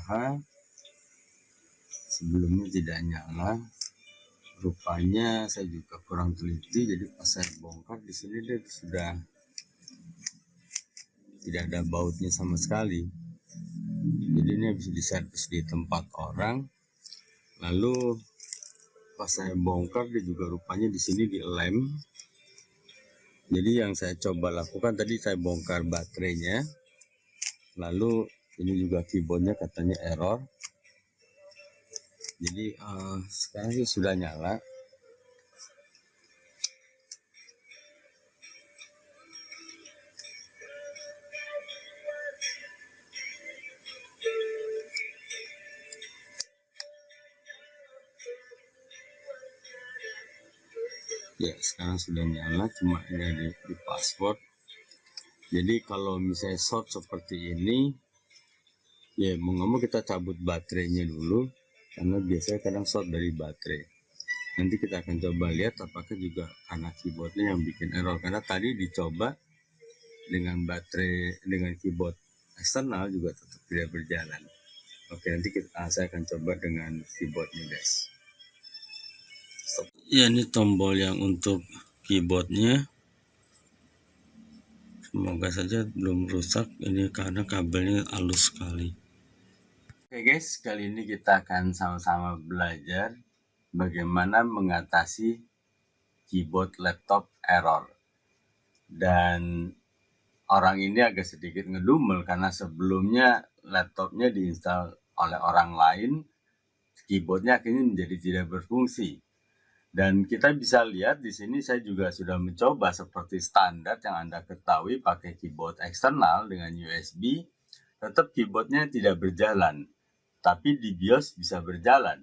Yamaha sebelumnya tidak nyala. Rupanya saya juga kurang teliti, jadi pas saya bongkar di sini dia sudah tidak ada bautnya sama sekali. Jadi ini bisa diservis di tempat orang. Lalu pas saya bongkar dia juga rupanya di sini dilem. Jadi yang saya coba lakukan tadi, saya bongkar baterainya. Lalu ini juga keyboardnya katanya error. Jadi sekarang sih sudah nyala. Ya, sekarang sudah nyala, cuma ini di password. Jadi kalau misalnya short seperti ini, ya mau nggak mau kita cabut baterainya dulu, karena biasanya kadang short dari baterai. Nanti kita akan coba lihat apakah juga karena keyboardnya yang bikin error, karena tadi dicoba dengan baterai, dengan keyboard eksternal juga tetap tidak berjalan. Oke, nanti saya akan coba dengan keyboardnya, guys. Ya, ini tombol yang untuk keyboardnya. Semoga saja belum rusak ini karena kabelnya halus sekali. Oke guys, kali ini kita akan sama-sama belajar bagaimana mengatasi keyboard laptop error. Dan orang ini agak sedikit ngedumel karena sebelumnya laptopnya diinstal oleh orang lain, keyboardnya akhirnya menjadi tidak berfungsi. Dan kita bisa lihat di sini saya juga sudah mencoba seperti standar yang Anda ketahui pakai keyboard eksternal dengan USB, tetap keyboardnya tidak berjalan. Tapi di BIOS bisa berjalan.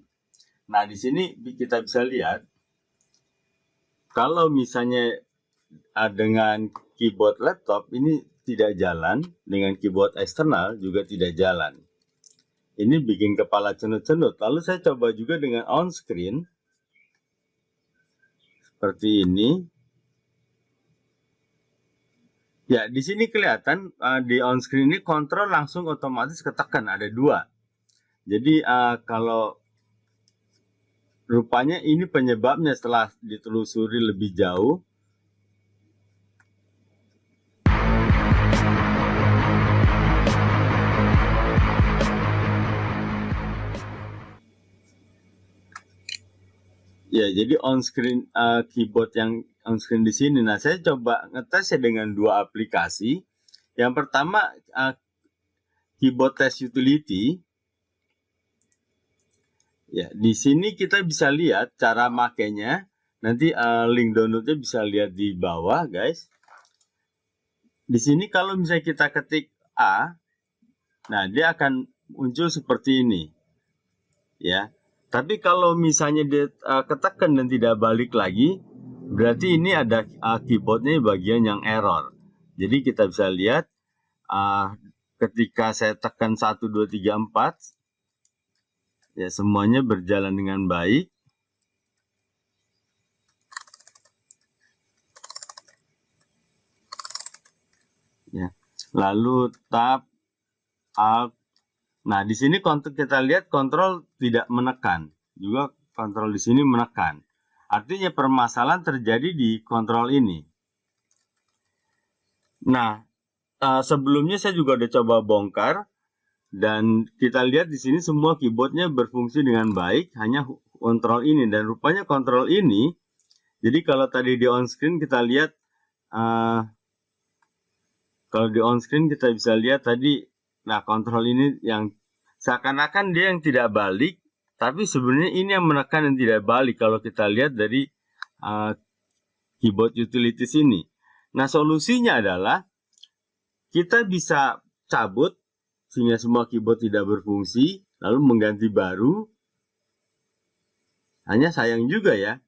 Nah, di sini kita bisa lihat kalau misalnya dengan keyboard laptop ini tidak jalan, dengan keyboard eksternal juga tidak jalan. Ini bikin kepala cenut-cenut. Lalu saya coba juga dengan on screen seperti ini. Ya, di sini kelihatan di on screen ini kontrol langsung otomatis ketekan, ada 2. Jadi kalau rupanya ini penyebabnya setelah ditelusuri lebih jauh. Ya, jadi on screen keyboard yang on screen di sini. Nah, saya coba ngetes ya dengan 2 aplikasi. Yang pertama keyboard test utility. Ya, di sini kita bisa lihat cara makainya. Nanti link downloadnya bisa lihat di bawah, guys. Di sini kalau misalnya kita ketik A, nah dia akan muncul seperti ini. Ya. Tapi kalau misalnya dia ketekan dan tidak balik lagi, berarti ini ada keyboardnya bagian yang error. Jadi kita bisa lihat ketika saya tekan 1, 2, 3, 4, ya semuanya berjalan dengan baik. Ya. Lalu tab, alt. Nah, di sini kita lihat kontrol tidak menekan. Juga kontrol di sini menekan. Artinya permasalahan terjadi di kontrol ini. Nah, sebelumnya saya juga udah coba bongkar. Dan kita lihat di sini semua keyboardnya berfungsi dengan baik. Hanya kontrol ini. Dan rupanya kontrol ini, jadi kalau tadi di on screen kita lihat, kalau di on screen kita bisa lihat tadi, nah kontrol ini yang seakan-akan dia yang tidak balik, tapi sebenarnya ini yang menekan yang tidak balik kalau kita lihat dari keyboard utilities ini. Nah, solusinya adalah kita bisa cabut sehingga semua keyboard tidak berfungsi, lalu mengganti baru. Hanya sayang juga ya,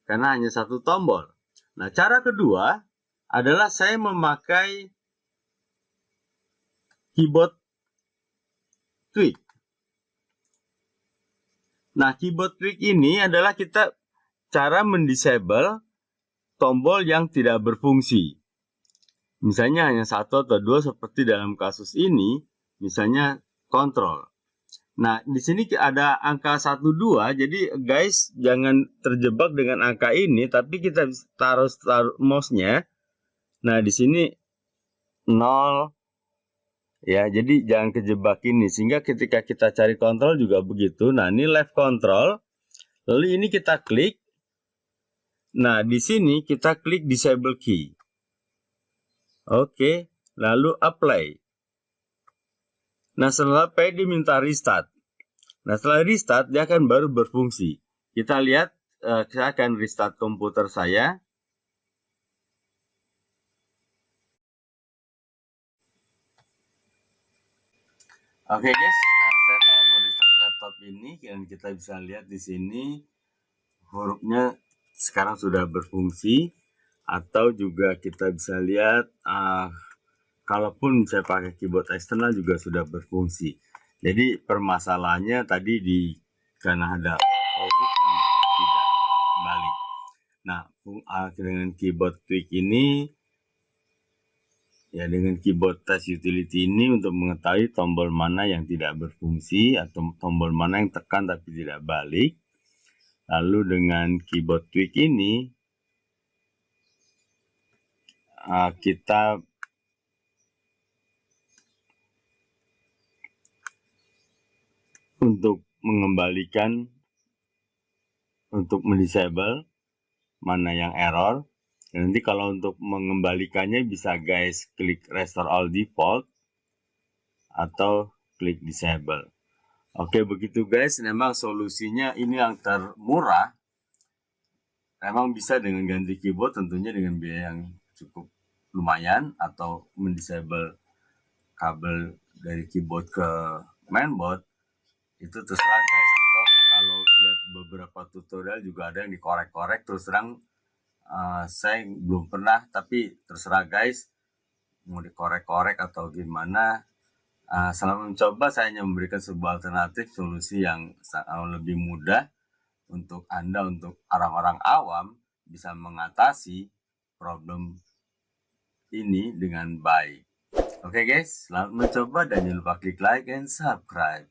karena hanya 1 tombol. Nah, cara kedua adalah saya memakai keyboard tweak. Nah, keyboard tweak ini adalah kita cara mendisable tombol yang tidak berfungsi. Misalnya hanya 1 atau 2 seperti dalam kasus ini, misalnya kontrol. Nah, di sini ada angka 12, jadi guys jangan terjebak dengan angka ini, tapi kita taruh mouse-nya. Nah, di sini 0 ya, jadi jangan kejebak ini, sehingga ketika kita cari kontrol juga begitu. Nah, ini left control, lalu ini kita klik. Nah, di sini kita klik disable key. Oke, lalu apply. Nah, setelah apply diminta restart. Nah, setelah restart dia akan baru berfungsi. Kita lihat, saya akan restart komputer saya. Oke guys, saya telah merestart laptop ini dan kita bisa lihat di sini hurufnya sekarang sudah berfungsi, atau juga kita bisa lihat kalaupun saya pakai keyboard eksternal juga sudah berfungsi. Jadi permasalahannya tadi karena ada huruf yang tidak balik. Nah, dengan keyboard tweak ini, ya dengan keyboard touch utility ini untuk mengetahui tombol mana yang tidak berfungsi atau tombol mana yang tekan tapi tidak balik. Lalu dengan keyboard tweak ini kita untuk mengembalikan, untuk mendisable mana yang error. Dan nanti kalau untuk mengembalikannya bisa guys klik restore all default atau klik disable. Oke, begitu guys, memang solusinya ini yang termurah. Memang bisa dengan ganti keyboard, tentunya dengan biaya yang cukup lumayan, atau mendisable kabel dari keyboard ke mainboard. Itu terserah guys, atau kalau lihat beberapa tutorial juga ada yang dikorek-korek. Terus terang saya belum pernah, tapi terserah guys mau dikorek-korek atau gimana. Selama mencoba, saya hanya memberikan sebuah alternatif solusi yang lebih mudah untuk Anda, untuk orang-orang awam bisa mengatasi problem ini dengan baik. Oke guys, selamat mencoba dan jangan lupa klik like and subscribe.